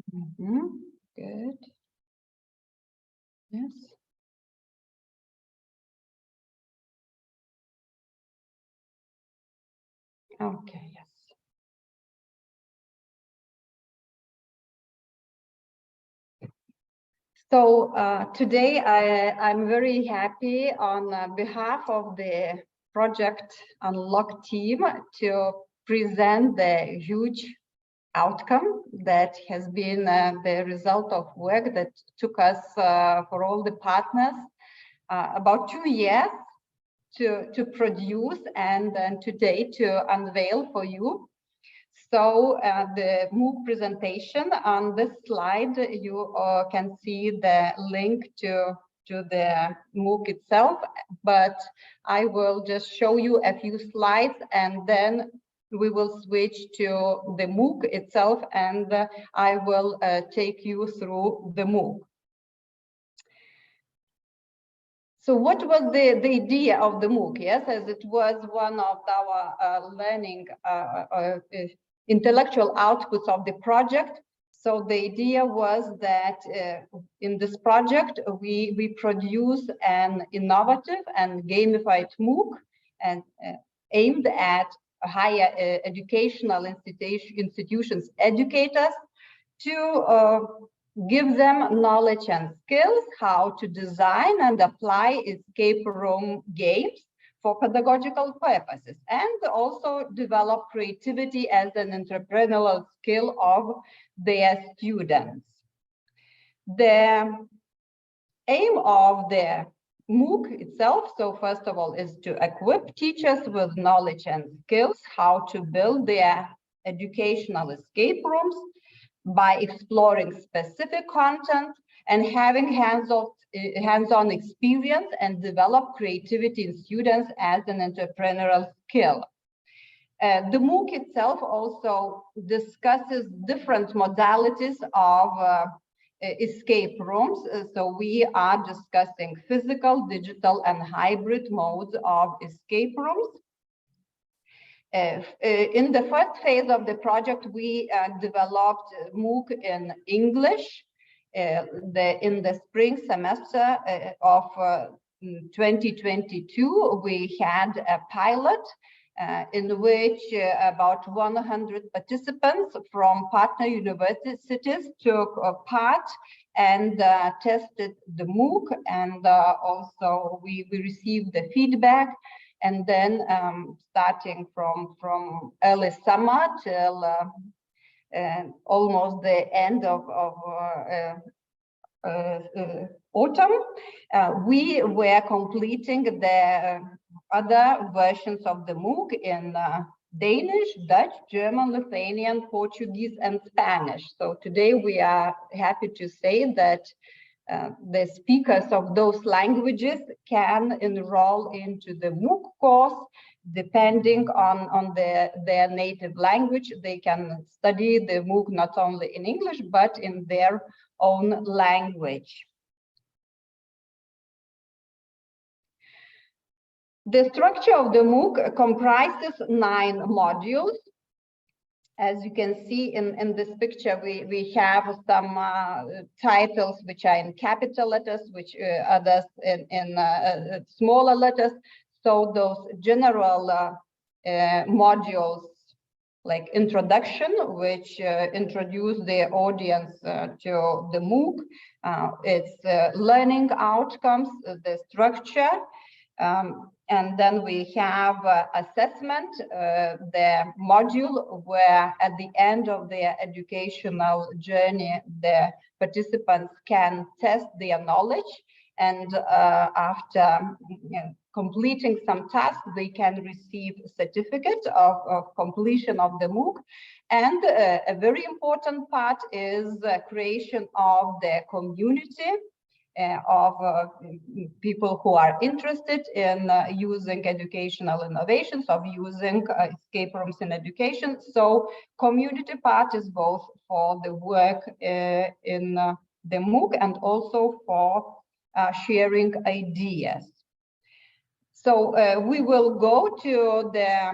Good. Yes. Okay, yes. So today I'm very happy on behalf of the Project Unlock team to present the huge outcome that has been the result of work that took us for all the partners about 2 years to produce, and then today to unveil for you. So the MOOC presentation on this slide, you can see the link to the MOOC itself, but I will just show you a few slides and then we will switch to the MOOC itself, and I will take you through the MOOC. So what was the idea of the MOOC? Yes, as it was one of our learning intellectual outputs of the project. So the idea was that in this project, we produce an innovative and gamified MOOC and aimed at higher educational institutions, educators, to give them knowledge and skills how to design and apply escape room games for pedagogical purposes, and also develop creativity as an entrepreneurial skill of their students. The aim of the MOOC itself, so first of all, is to equip teachers with knowledge and skills how to build their educational escape rooms by exploring specific content and having hands-on experience and develop creativity in students as an entrepreneurial skill. The MOOC itself also discusses different modalities of escape rooms. So we are discussing physical, digital, and hybrid modes of escape rooms. In the first phase of the project, we developed MOOC in English. In the spring semester of 2022, we had a pilot in which about 100 participants from partner universities took part and tested the MOOC, and also we received the feedback. And then starting from early summer till almost the end of autumn, we were completing the other versions of the MOOC in Danish, Dutch, German, Lithuanian, Portuguese, and Spanish. So today we are happy to say that the speakers of those languages can enroll into the MOOC course. Depending on their native language, they can study the MOOC not only in English, but in their own language. The structure of the MOOC comprises 9 modules. As you can see in this picture, we have some titles which are in capital letters, which others in smaller letters. So those general modules like introduction, which introduce the audience to the MOOC, it's learning outcomes, the structure, and then we have assessment, the module where at the end of their educational journey, the participants can test their knowledge, and after completing some tasks, they can receive a certificate of completion of the MOOC. And a very important part is the creation of the community of people who are interested in using educational innovations, of using escape rooms in education. So community part is both for the work in the MOOC and also for sharing ideas. So we will go to the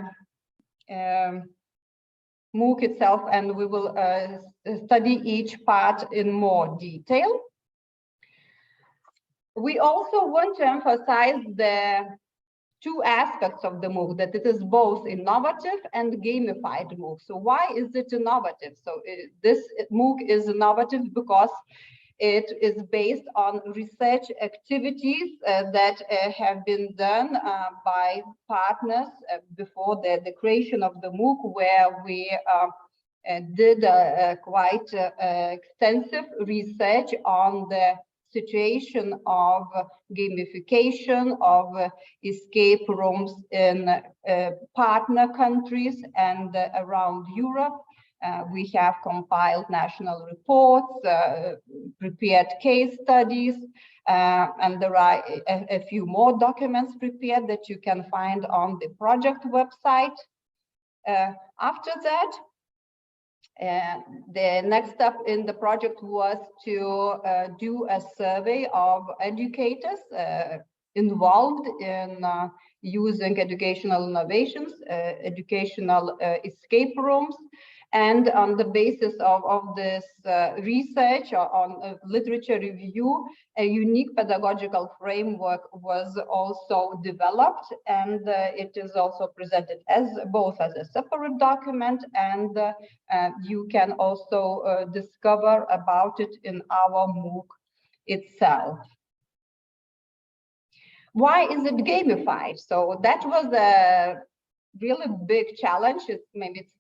MOOC itself, and we will study each part in more detail. We also want to emphasize the two aspects of the MOOC, that it is both innovative and gamified MOOC. So why is it innovative? So this MOOC is innovative because it is based on research activities that have been done by partners before the creation of the MOOC, where we did quite extensive research on the situation of gamification of escape rooms in partner countries and around Europe. We have compiled national reports, prepared case studies, and there are a few more documents prepared that you can find on the project website. After that, the next step in the project was to do a survey of educators involved in using educational innovations, educational escape rooms. And on the basis of this research on literature review, a unique pedagogical framework was also developed, and it is also presented as both as a separate document, and you can also discover about it in our MOOC itself. Why is it gamified? So that was a really big challenge. Maybe it's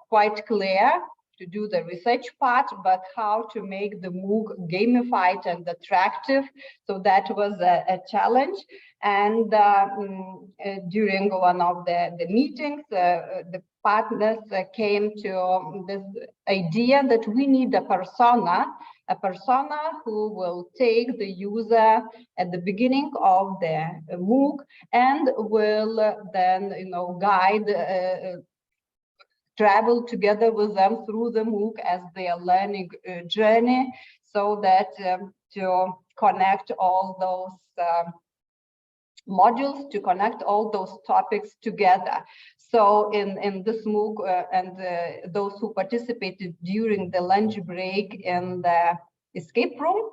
quite clear to do the research part, but how to make the MOOC gamified and attractive. So that was a challenge. And during one of the meetings, the partners came to this idea that we need a persona who will take the user at the beginning of the MOOC and will then, guide, travel together with them through the MOOC as their learning journey, so that to connect all those modules, to connect all those topics together. So in this MOOC, and those who participated during the lunch break in the escape room,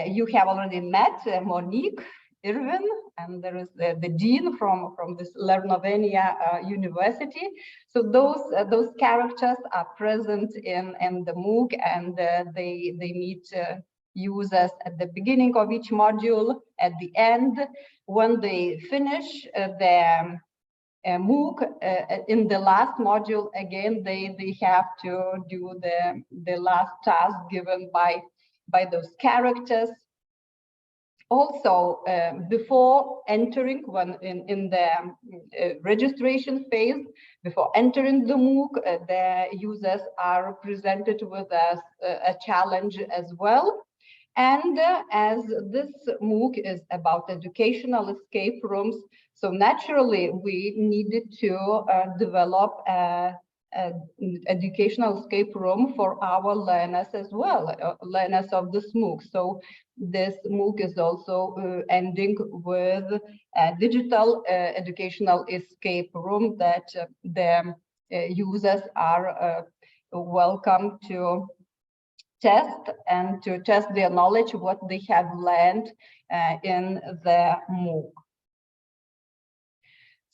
you have already met Monique, Irvin, and there is the dean from this Lernovenia University. So those characters are present in the MOOC, and they meet users at the beginning of each module, at the end. When they finish the MOOC, in the last module, again, they have to do the last task given by those characters. Also, before entering, when in the registration phase, before entering the MOOC, the users are presented with a challenge as well. And as this MOOC is about educational escape rooms, so naturally we needed to develop an educational escape room for our learners as well, learners of this MOOC. So this MOOC is also ending with a digital educational escape room that the users are welcome to test and to test their knowledge, what they have learned in the MOOC.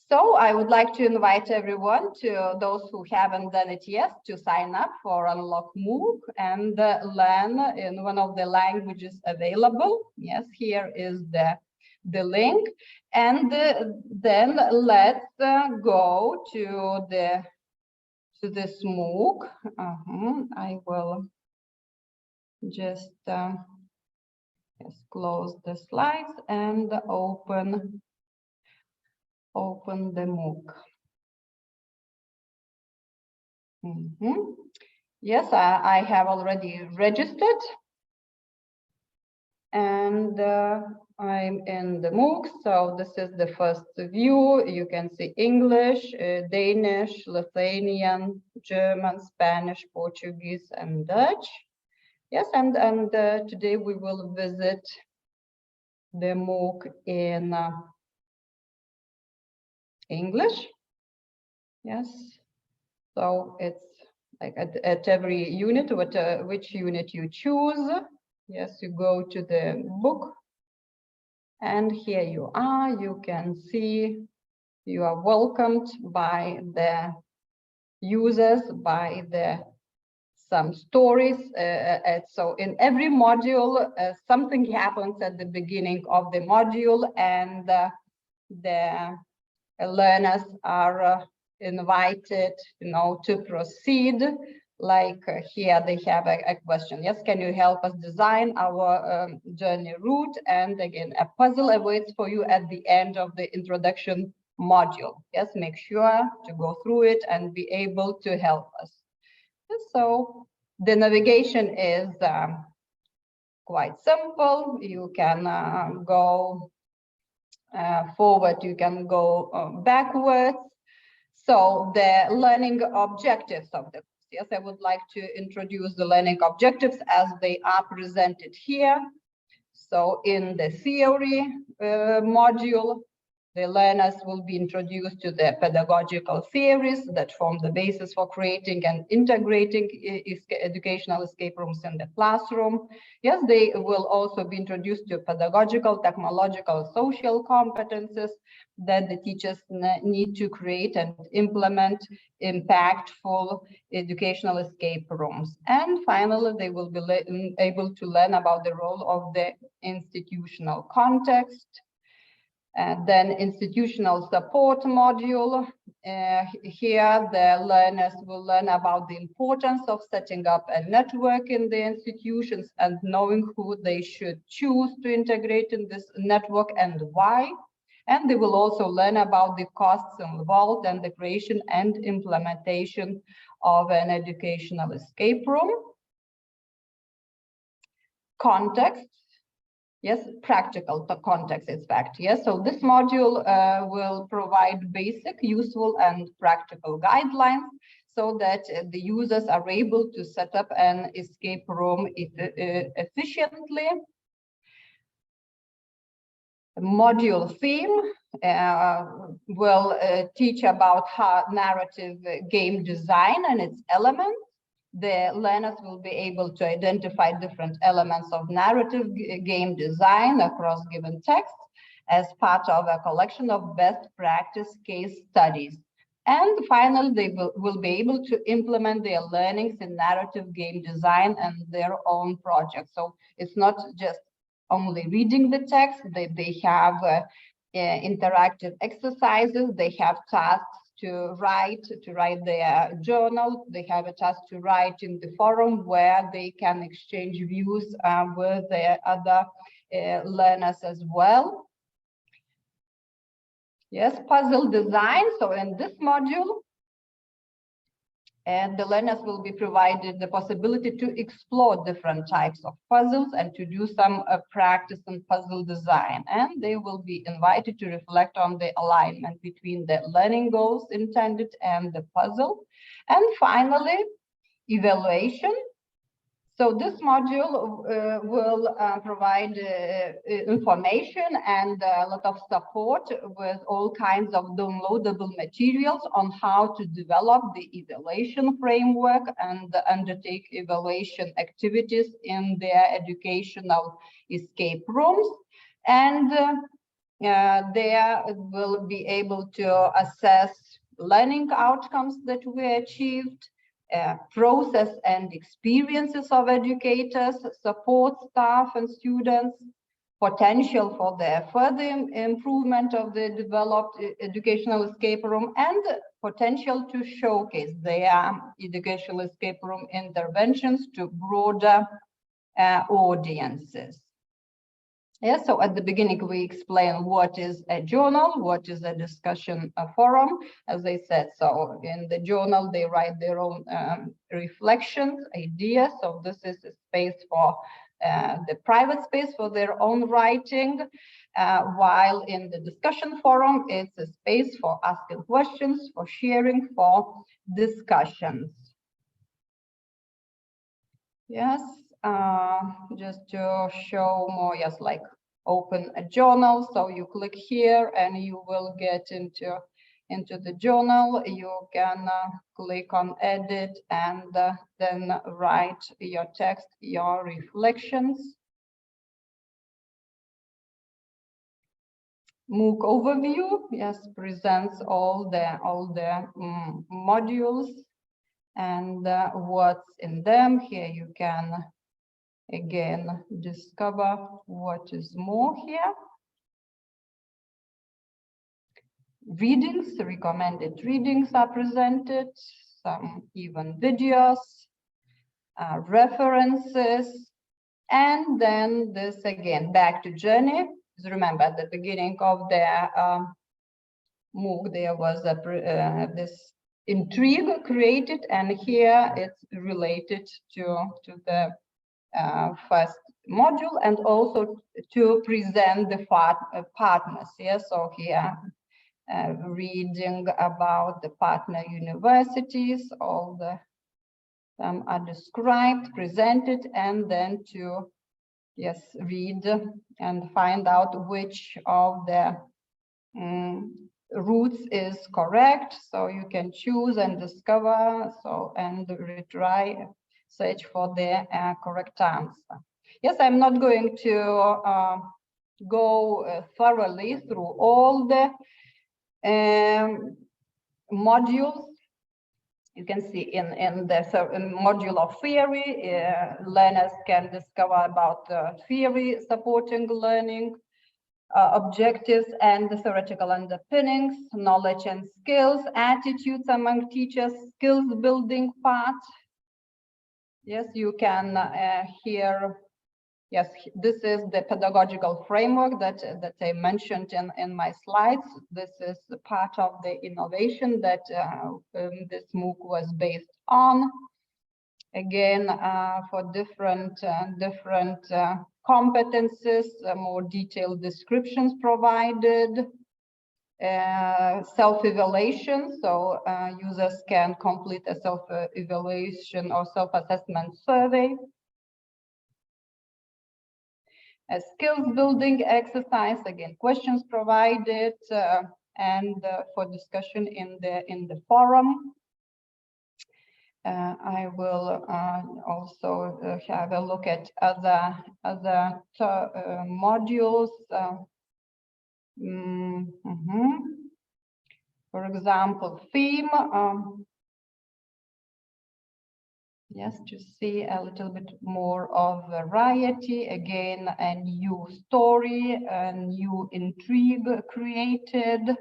So I would like to invite everyone, to those who haven't done it yet, to sign up for Unlock MOOC and learn in one of the languages available. Yes, here is the link. And then let's go to this MOOC. I will just close the slides and open the MOOC. Yes, I have already registered, and I'm in the MOOC. So this is the first view. You can see English, Danish, Lithuanian, German, Spanish, Portuguese, and Dutch. Yes, and today we will visit the MOOC in English. Yes, So it's like at every unit, which unit you choose. Yes, you go to the book, and here you are. You can see you are welcomed by the users, by the some stories. So in every module, something happens at the beginning of the module, and the learners are invited, to proceed. Like here, they have a question. Yes, can you help us design our journey route? And again, a puzzle awaits for you at the end of the introduction module. Yes, make sure to go through it and be able to help us. So the navigation is quite simple. You can go forward, you can go backwards. So the learning objectives of the course. Yes, I would like to introduce the learning objectives as they are presented here. So in the theory module, the learners will be introduced to the pedagogical theories that form the basis for creating and integrating educational escape rooms in the classroom. Yes, they will also be introduced to pedagogical, technological, social competences that the teachers need to create and implement impactful educational escape rooms. And finally, they will be able to learn about the role of the institutional context. Then institutional support module. Here, the learners will learn about the importance of setting up a network in the institutions and knowing who they should choose to integrate in this network and why. And they will also learn about the costs involved and the creation and implementation of an educational escape room. Context. Yes, practical context, in fact. Yes, so this module will provide basic, useful, and practical guidelines so that the users are able to set up an escape room efficiently. Module theme will teach about narrative game design and its elements. The learners will be able to identify different elements of narrative game design across given texts as part of a collection of best practice case studies. And finally, they will be able to implement their learnings in narrative game design and their own projects. So it's not just only reading the text, they have interactive exercises, they have tasks to write their journal. They have a task to write in the forum where they can exchange views with their other learners as well. Yes, puzzle design. So in this module, and the learners will be provided the possibility to explore different types of puzzles and to do some practice in puzzle design. And they will be invited to reflect on the alignment between the learning goals intended and the puzzle. And finally, evaluation. So this module will provide information and a lot of support with all kinds of downloadable materials on how to develop the evaluation framework and undertake evaluation activities in their educational escape rooms. And they will be able to assess learning outcomes that were achieved, process and experiences of educators, support staff and students, potential for the further improvement of the developed educational escape room, and potential to showcase their educational escape room interventions to broader audiences. Yeah, so at the beginning, we explain what is a journal, what is a discussion forum, as I said. So in the journal, they write their own reflections, ideas. So this is a space for the private space for their own writing, while in the discussion forum, it's a space for asking questions, for sharing, for discussions. Yes. Just to show more, yes, like open a journal. So you click here and you will get into into the journal, you can click on edit and then write your text, your reflections. MOOC overview, yes, presents all the modules and what's in them. Here you can again discover what is more here. Readings, recommended readings are presented, some even videos, references, and then this again, back to journey. Remember, at the beginning of the MOOC, there was this intrigue created, and here it's related to the first module, and also to present the partners. Yeah, so here reading about the partner universities, all the are described, presented, and then to read and find out which of the routes is correct. So you can choose and discover, and retry, search for the correct answer. Yes, I'm not going to go thoroughly through all the modules. You can see in the module of theory, learners can discover about theory supporting learning, objectives and the theoretical underpinnings, knowledge and skills, attitudes among teachers, skills building part. Yes, you can hear. Yes, this is the pedagogical framework that I mentioned in my slides. This is part of the innovation that this MOOC was based on. Again, for different competences, more detailed descriptions provided. Self-evaluation, so users can complete a self-evaluation or self-assessment survey. A skills building exercise, again, questions provided, and for discussion in the forum. I will also have a look at other modules. For example, theme. Yes, to see a little bit more of variety. Again, a new story, a new intrigue created.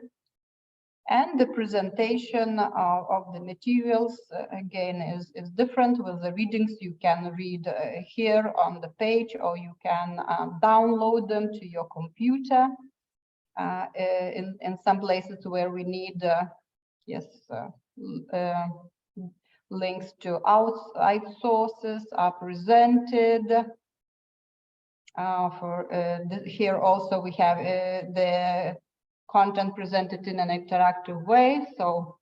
And the presentation of the materials, again, is different. With the readings, you can read here on the page, or you can download them to your computer. In some places where we need, links to outside sources are presented. Here also we have the content presented in an interactive way. So,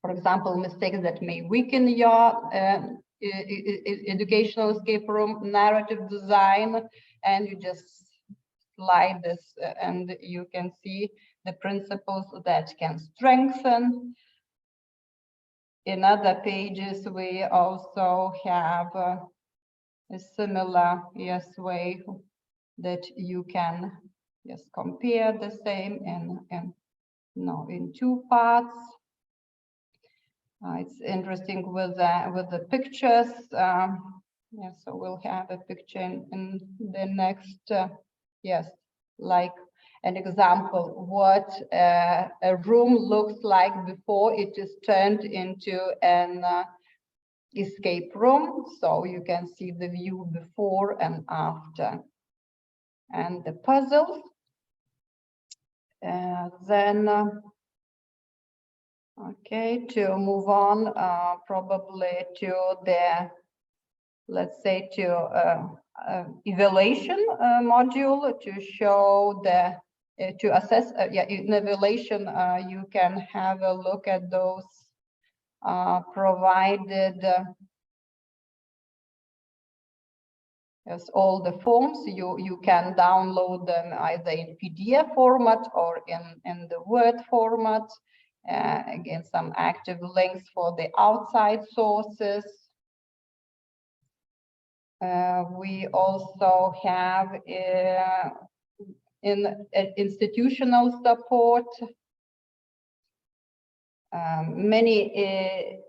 for example, mistakes that may weaken your educational escape room narrative design, and you just slide this and you can see the principles that can strengthen. In other pages, we also have a similar way that you can compare the same in two parts. It's interesting with the pictures. So we'll have a picture in the next. Like an example, what a room looks like before it is turned into an escape room. So you can see the view before and after. And the puzzles. Then, to move on, probably to the, let's say, to evaluation module, to show the to assess in evaluation. You can have a look at those provided all the forms. You can download them either in PDF format or in the Word format. Again, some active links for the outside sources. We also have institutional support, many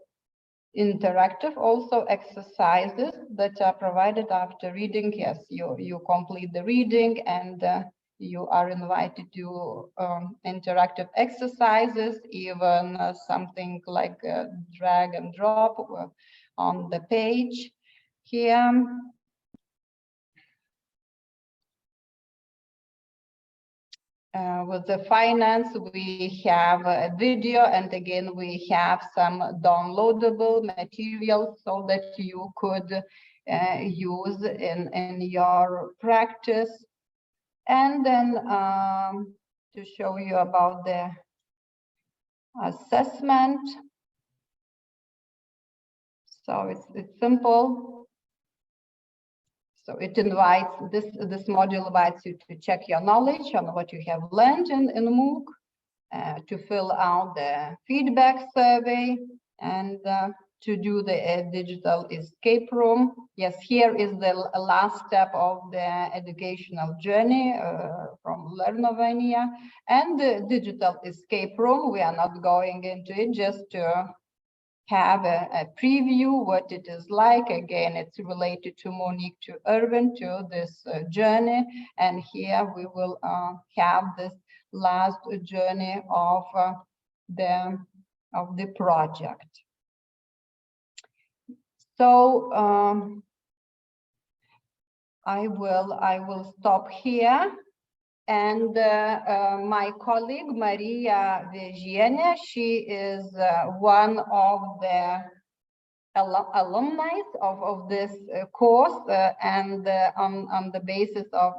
interactive also exercises that are provided after reading. Yes, you complete the reading, and you are invited to interactive exercises, even something like drag and drop on the page here. With the finance, we have a video, and again, we have some downloadable materials so that you could use in your practice. And then to show you about the assessment. So it's simple. So it invites, this module invites you to check your knowledge on what you have learned in MOOC, to fill out the feedback survey, and to do the digital escape room. Yes, here is the last step of the educational journey from Learnovania. And the digital escape room, we are not going into it, just to have a preview what it is like. Again, it's related to Monique, to Irvin, to this journey. And here we will have this last journey of the project. So I will stop here. And my colleague, Maria Vejiene, she is one of the alumni of this course, and on the basis of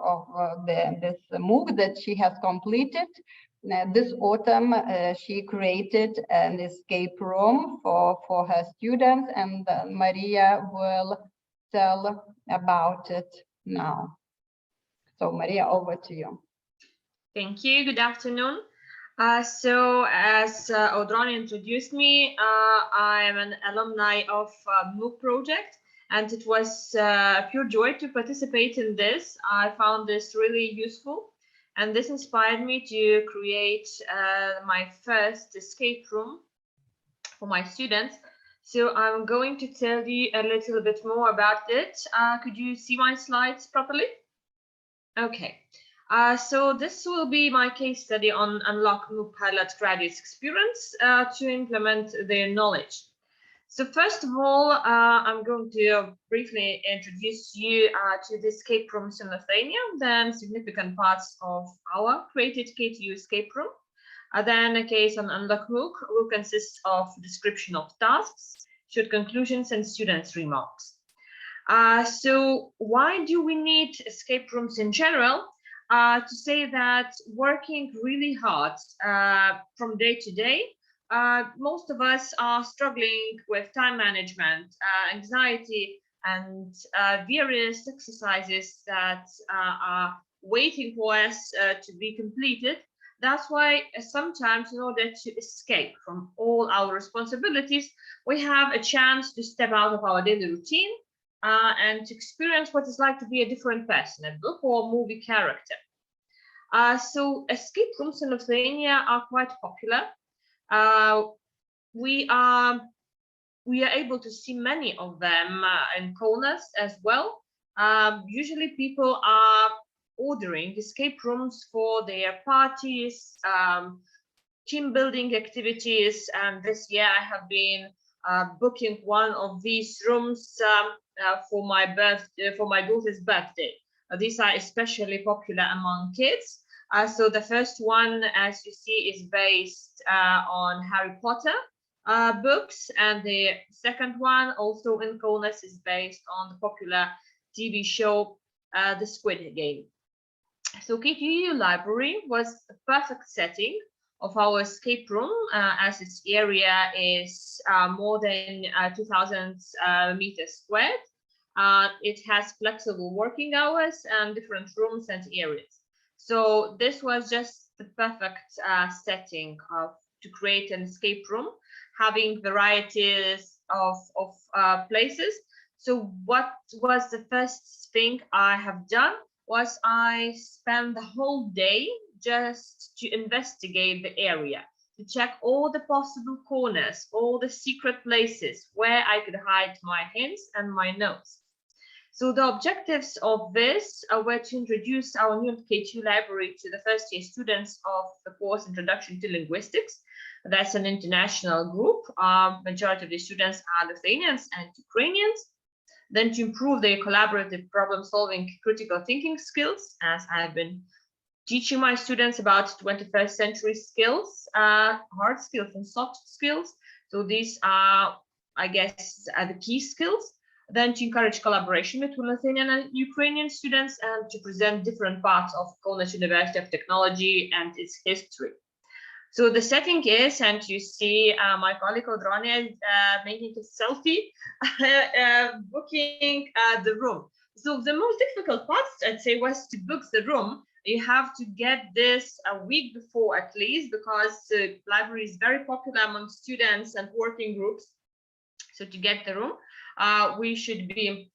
this MOOC that she has completed, this autumn she created an escape room for her students, and Maria will tell about it now. So Maria, over to you. Thank you. Good afternoon. So as Audrona introduced me, I am an alumni of MOOC project, and it was pure joy to participate in this. I found this really useful, and this inspired me to create my first escape room for my students. So I'm going to tell you a little bit more about it. Could you see my slides properly? Okay. So this will be my case study on Unlock MOOC Pilot Graduates Experience to implement their knowledge. So first of all, I'm going to briefly introduce you to the escape rooms in Lithuania, then significant parts of our created K2U escape room. Then a case on Unlock MOOC will consist of description of tasks, short conclusions, and students' remarks. So why do we need escape rooms in general? To say that working really hard from day to day, most of us are struggling with time management, anxiety, and various exercises that are waiting for us to be completed. That's why sometimes, in order to escape from all our responsibilities, we have a chance to step out of our daily routine and to experience what it's like to be a different person, a book or movie character. So escape rooms in Lithuania are quite popular. We are able to see many of them in Kaunas as well. Usually people are ordering escape rooms for their parties, team building activities, and this year I have been booking one of these rooms for my daughter's birthday. These are especially popular among kids. So the first one, as you see, is based on Harry Potter books, and the second one, also in Kaunas, is based on the popular TV show The Squid Game. So K2U Library was a perfect setting of our escape room, as its area is more than 2,000 meters squared. It has flexible working hours and different rooms and areas. So this was just the perfect setting to create an escape room, having varieties of places. So what was the first thing I have done was I spent the whole day just to investigate the area, to check all the possible corners, all the secret places where I could hide my hints and my notes. So the objectives of this were to introduce our new K2 library to the first year students of the course Introduction to Linguistics. That's an international group. Majority of the students are Lithuanians and Ukrainians. Then to improve their collaborative problem-solving critical thinking skills, as I've been teaching my students about 21st century skills, hard skills and soft skills. So these are, I guess, the key skills. Then to encourage collaboration between Lithuanian and Ukrainian students, and to present different parts of Kaunas University of Technology and its history. So the setting is, and you see my colleague Audrone making a selfie, booking the room. So the most difficult part, I'd say, was to book the room. You have to get this a week before at least, because the library is very popular among students and working groups. So to get the room, we should be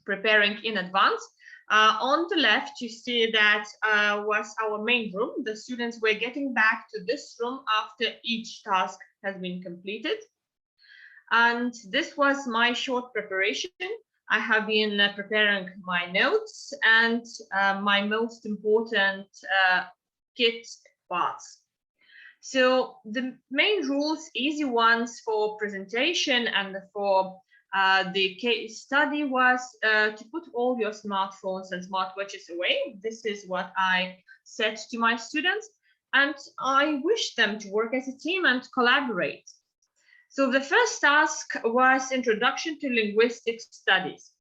preparing in advance. On the left, you see that was our main room. The students were getting back to this room after each task has been completed. And this was my short preparation. I have been preparing my notes and my most important kit parts. So the main rules, easy ones for presentation and for the case study, was to put all your smartphones and smartwatches away. This is what I said to my students, and I wish them to work as a team and collaborate. So the first task was Introduction to Linguistic Studies.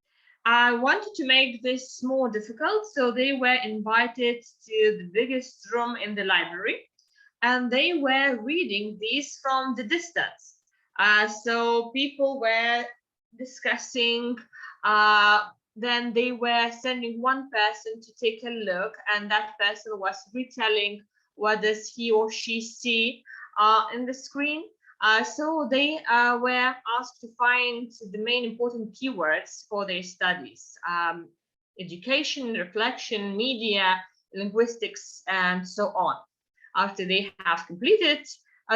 I wanted to make this more difficult, so they were invited to the biggest room in the library, and they were reading these from the distance. So people were discussing, then they were sending one person to take a look, and that person was retelling what does he or she see in the screen. So they were asked to find the main important keywords for their studies: education, reflection, media, linguistics, and so on. After they have completed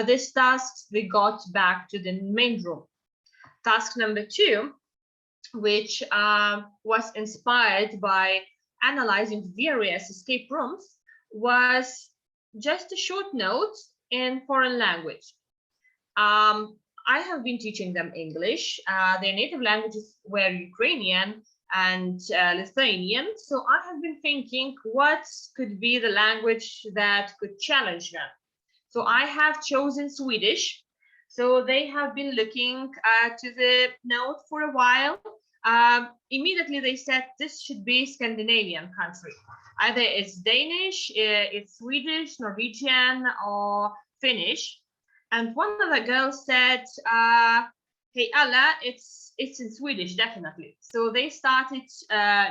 this task, they got back to the main room. Task number 2, which was inspired by analyzing various escape rooms, was just a short note in foreign language. I have been teaching them English. Their native languages were Ukrainian and Lithuanian. So I have been thinking what could be the language that could challenge them. So I have chosen Swedish. So they have been looking to the note for a while. Immediately they said this should be Scandinavian country. Either it's Danish, it's Swedish, Norwegian, or Finnish. And one of the girls said, hey, Alla, it's in Swedish, definitely. So they started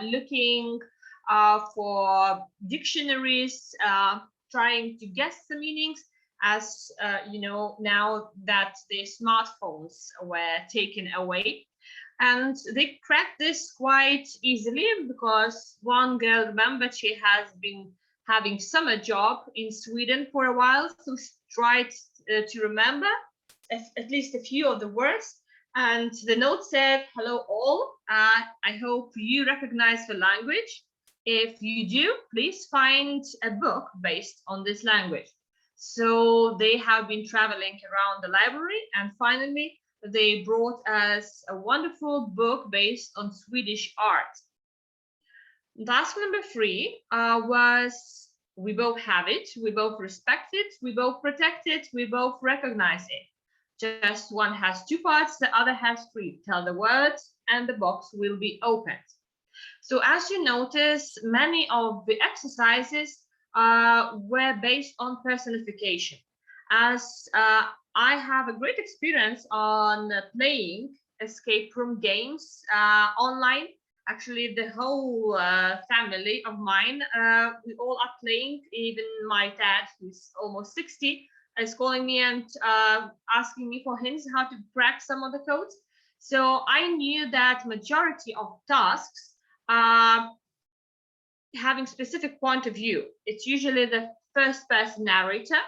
looking for dictionaries, trying to guess the meanings, as you know, now that the smartphones were taken away. And they cracked this quite easily, because one girl remembered she has been having summer job in Sweden for a while, so she tried to remember at least a few of the words. And the note said, hello all, I hope you recognize the language. If you do, please find a book based on this language. So they have been traveling around the library, and finally they brought us a wonderful book based on Swedish art. Task number 3 was, we both have it, we both respect it, we both protect it, we both recognize it. Just one has 2 parts, the other has 3. Tell the words and the box will be opened. So as you notice, many of the exercises were based on personification. As I have a great experience on playing escape room games online. Actually, the whole family of mine, we all are playing. Even my dad, who's almost 60, is calling me and asking me for hints how to crack some of the codes. So I knew that majority of tasks are having specific point of view. It's usually the first person narrator,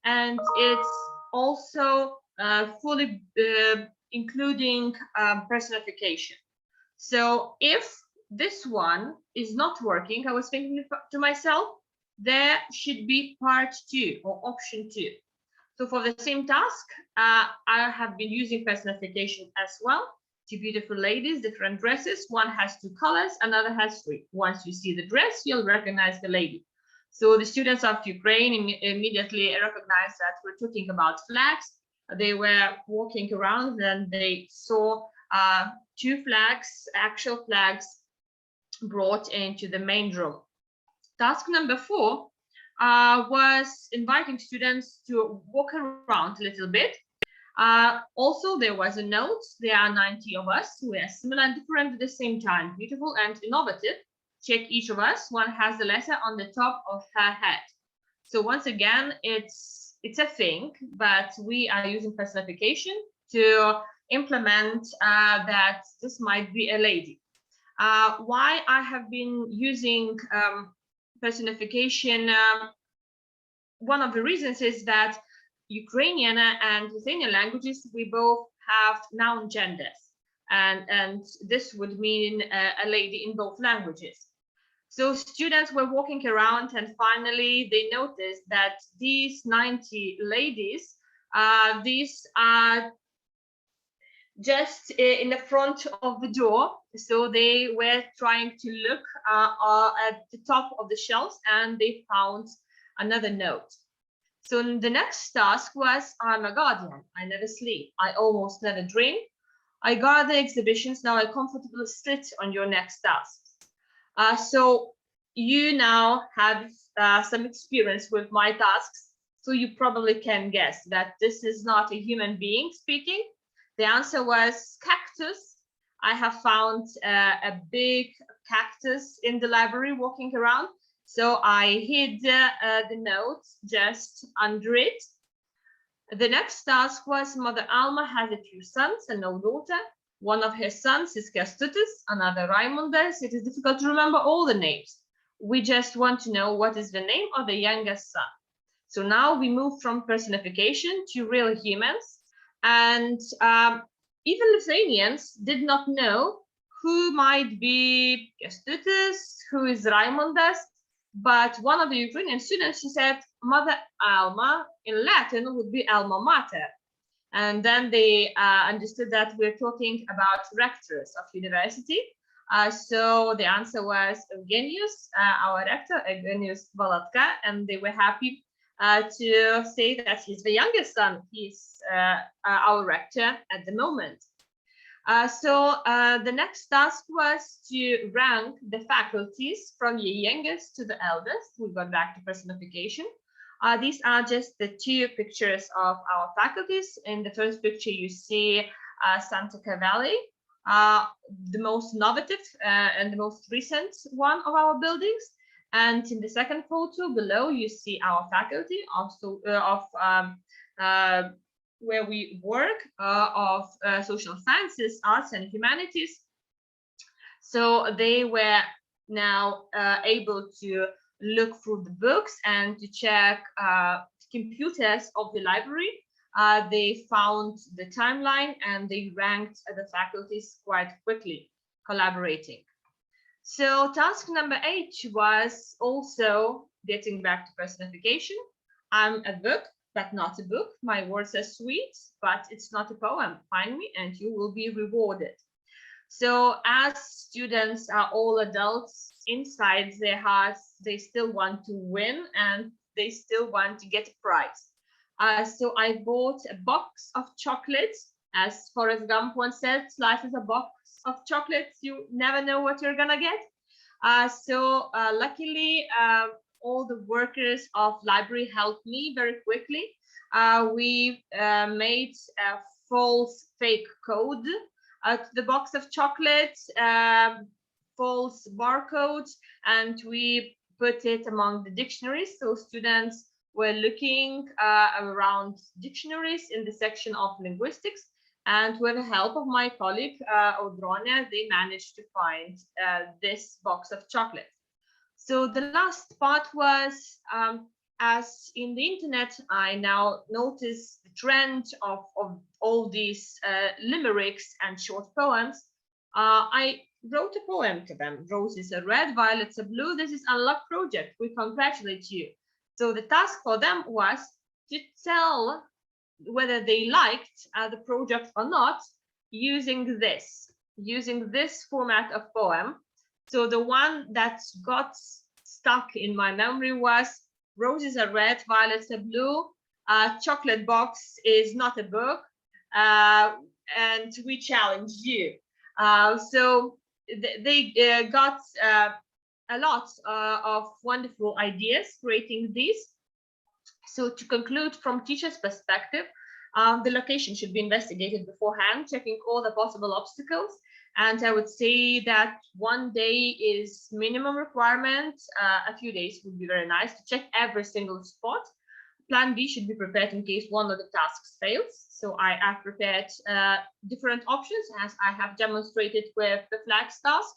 and it's also fully including personification. So if this one is not working, I was thinking to myself, there should be part 2 or option 2. So for the same task, I have been using personification as well. Two beautiful ladies, different dresses. One has 2 colors, another has 3. Once you see the dress, you'll recognize the lady. So the students of Ukraine immediately recognized that we're talking about flags. They were walking around and they saw 2 flags, actual flags, brought into the main room. Task number 4 was inviting students to walk around a little bit. Also, there was a note. There are 90 of us who are similar and different at the same time, beautiful and innovative. Check each of us. One has the letter on the top of her head. So once again, it's a thing, but we are using personification to implement that this might be a lady. Why I have been using personification, one of the reasons is that Ukrainian and Lithuanian languages, we both have noun genders, and this would mean a lady in both languages. So students were walking around and finally they noticed that these 90 ladies, these are just in the front of the door. So they were trying to look at the top of the shelves and they found another note. So the next task was, I'm a guardian. I never sleep. I almost never dream. I guard the exhibitions. Now I comfortably sit on your next task. So you now have some experience with my tasks. So you probably can guess that this is not a human being speaking. The answer was cactus. I have found a big cactus in the library walking around. So I hid the note just under it. The next task was Mother Alma has a few sons and no daughter. One of her sons is Kęstutis, another Raimundas. It is difficult to remember all the names. We just want to know what is the name of the youngest son. So now we move from personification to real humans. And even Lithuanians did not know who might be Kęstutis, who is Raimundas. But one of the Ukrainian students, she said, Mother Alma in Latin would be Alma Mater. And then they understood that we're talking about rectors of university. So the answer was Eugenius, our rector, Eugenius Valatka, and they were happy to say that he's the youngest son. He's our rector at the moment. So the next task was to rank the faculties from the youngest to the eldest. We got back to personification. These are just the 2 pictures of our faculties. In the first picture, you see Santika Valley, the most innovative and the most recent one of our buildings. And in the second photo below, you see our faculty also where we work of social sciences, arts and humanities. So they were now able to look through the books and to check computers of the library. They found the timeline and they ranked the faculties quite quickly, collaborating. So task number 8 was also getting back to personification. I'm a book, but not a book. My words are sweet, but it's not a poem. Find me and you will be rewarded. So as students are all adults, inside their hearts, they still want to win and they still want to get a prize. So I bought a box of chocolates. As Forrest Gump once said, life is a box of chocolates. You never know what you're gonna get. So luckily, all the workers of library helped me very quickly. We made a false fake code to the box of chocolates, false barcode, and we put it among the dictionaries so students were looking around dictionaries in the section of linguistics. And with the help of my colleague, Audrona, they managed to find this box of chocolates. So the last part was, as in the internet, I now notice the trend of all these limericks and short poems. I wrote a poem to them. Roses are red, violets are blue. This is Unlock project. We congratulate you. So the task for them was to tell whether they liked the project or not using this format of poem. So the one that got stuck in my memory was roses are red, violets are blue, chocolate box is not a book, and we challenge you. So they got a lot of wonderful ideas creating these. So to conclude, from teacher's perspective, the location should be investigated beforehand, checking all the possible obstacles. And I would say that 1 day is minimum requirement. A few days would be very nice to check every single spot. Plan B should be prepared in case one of the tasks fails. So I have prepared different options, as I have demonstrated with the flags task.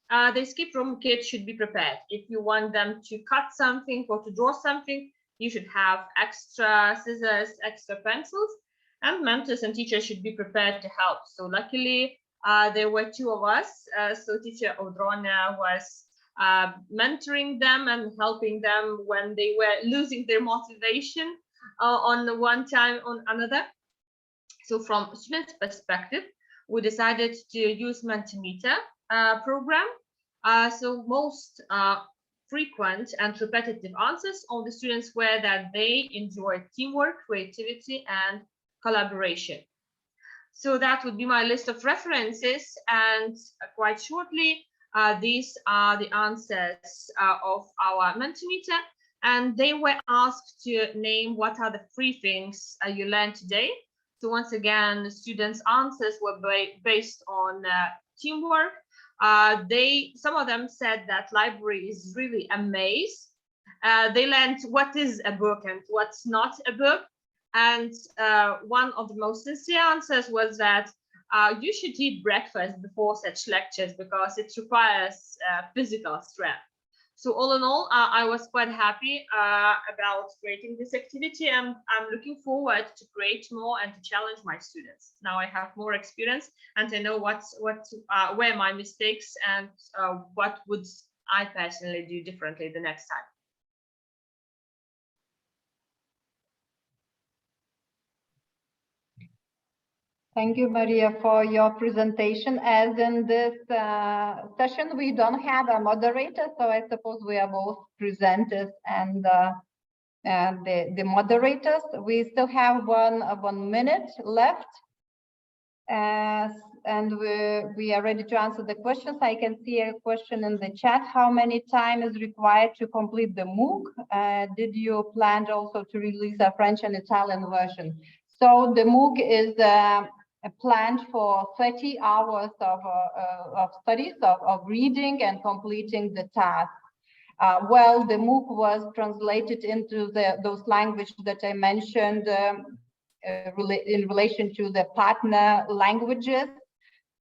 The escape room kit should be prepared. If you want them to cut something or to draw something, you should have extra scissors, extra pencils, and mentors and teachers should be prepared to help. So luckily, there were 2 of us. So teacher Audrona was mentoring them and helping them when they were losing their motivation on one time or another. So from students' perspective, we decided to use Mentimeter program. So most frequent and repetitive answers of the students were that they enjoy teamwork, creativity, and collaboration. So that would be my list of references, and quite shortly, these are the answers of our Mentimeter, and they were asked to name what are the 3 things you learned today. So once again, the students' answers were based on teamwork. Some of them said that library is really a maze. They learned what is a book and what's not a book. And one of the most sincere answers was that you should eat breakfast before such lectures because it requires physical strength. So all in all, I was quite happy about creating this activity, and I'm looking forward to create more and to challenge my students. Now I have more experience and I know where my mistakes and what would I personally do differently the next time. Thank you, Maria, for your presentation. As in this session, we don't have a moderator, so I suppose we are both presenters and the moderators. We still have one minute left, and we are ready to answer the questions. I can see a question in the chat. How many time is required to complete the MOOC? Did you plan also to release a French and Italian version? So the MOOC is planned for 30 hours of studies, of reading and completing the task. Well, the MOOC was translated into those languages that I mentioned in relation to the partner languages.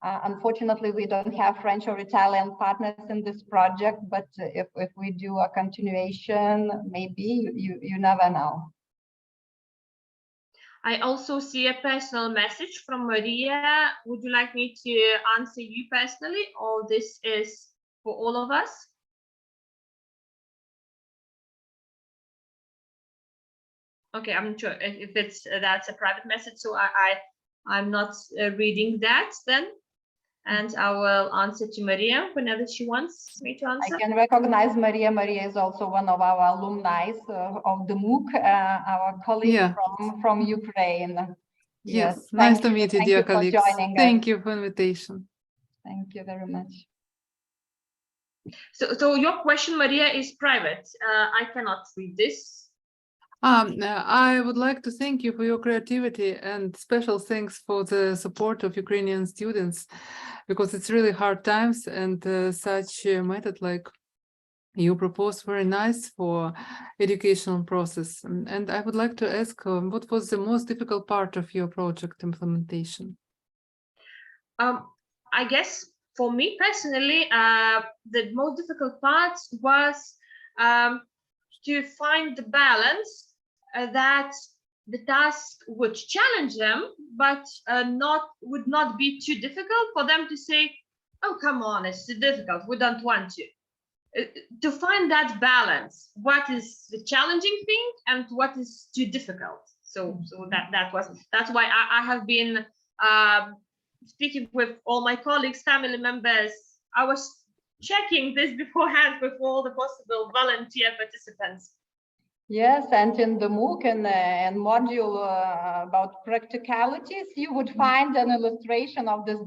Unfortunately, we don't have French or Italian partners in this project, but if we do a continuation, maybe you never know. I also see a personal message from Maria. Would you like me to answer you personally, or this is for all of us? Okay, I'm not sure if that's a private message, so I'm not reading that then. And I will answer to Maria whenever she wants me to answer. I can recognize Maria. Maria is also one of our alumni of the MOOC, our colleague from Ukraine. Yes, nice to meet you, dear colleagues. Thank you for invitation. Thank you very much. So your question, Maria, is private. I cannot read this. I would like to thank you for your creativity, and special thanks for the support of Ukrainian students, because it's really hard times, and such a method like you propose very nice for educational process. And I would like to ask, what was the most difficult part of your project implementation? I guess for me personally, the most difficult part was to find the balance that the task would challenge them, but would not be too difficult for them to say, "Oh, come on, it's too difficult. We don't want to." To find that balance, what is the challenging thing and what is too difficult. So that's why I have been speaking with all my colleagues, family members. I was checking this beforehand with all the possible volunteer participants. Yes, and in the MOOC and module about practicalities, you would find an illustration of this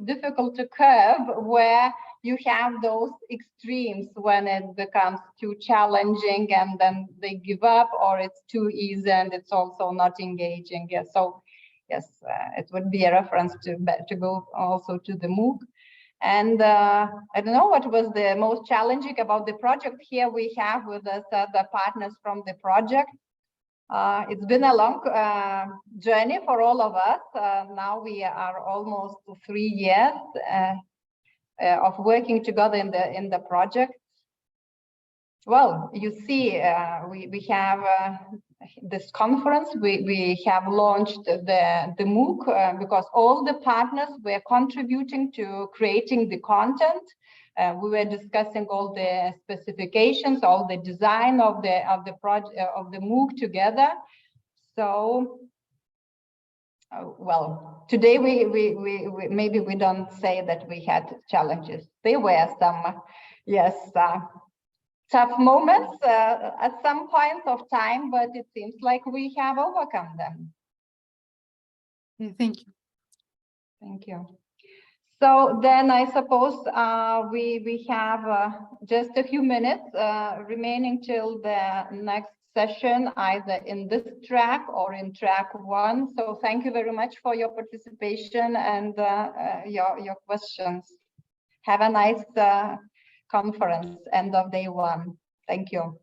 difficulty curve where you have those extremes when it becomes too challenging and then they give up, or it's too easy and it's also not engaging. Yeah, so yes, it would be a reference to go also to the MOOC. And I don't know what was the most challenging about the project. Here we have with us the partners from the project. It's been a long journey for all of us. Now we are almost 3 years of working together in the project. Well, you see, we have this conference. We have launched the MOOC because all the partners were contributing to creating the content. We were discussing all the specifications, all the design of the project of the MOOC together. So, well, today we maybe we don't say that we had challenges. There were some, yes. Tough moments at some points of time, but it seems like we have overcome them. Thank you. Thank you. So then I suppose we have just a few minutes remaining till the next session, either in this track or in track 1. So thank you very much for your participation and your questions. Have a nice conference, end of day 1. Thank you.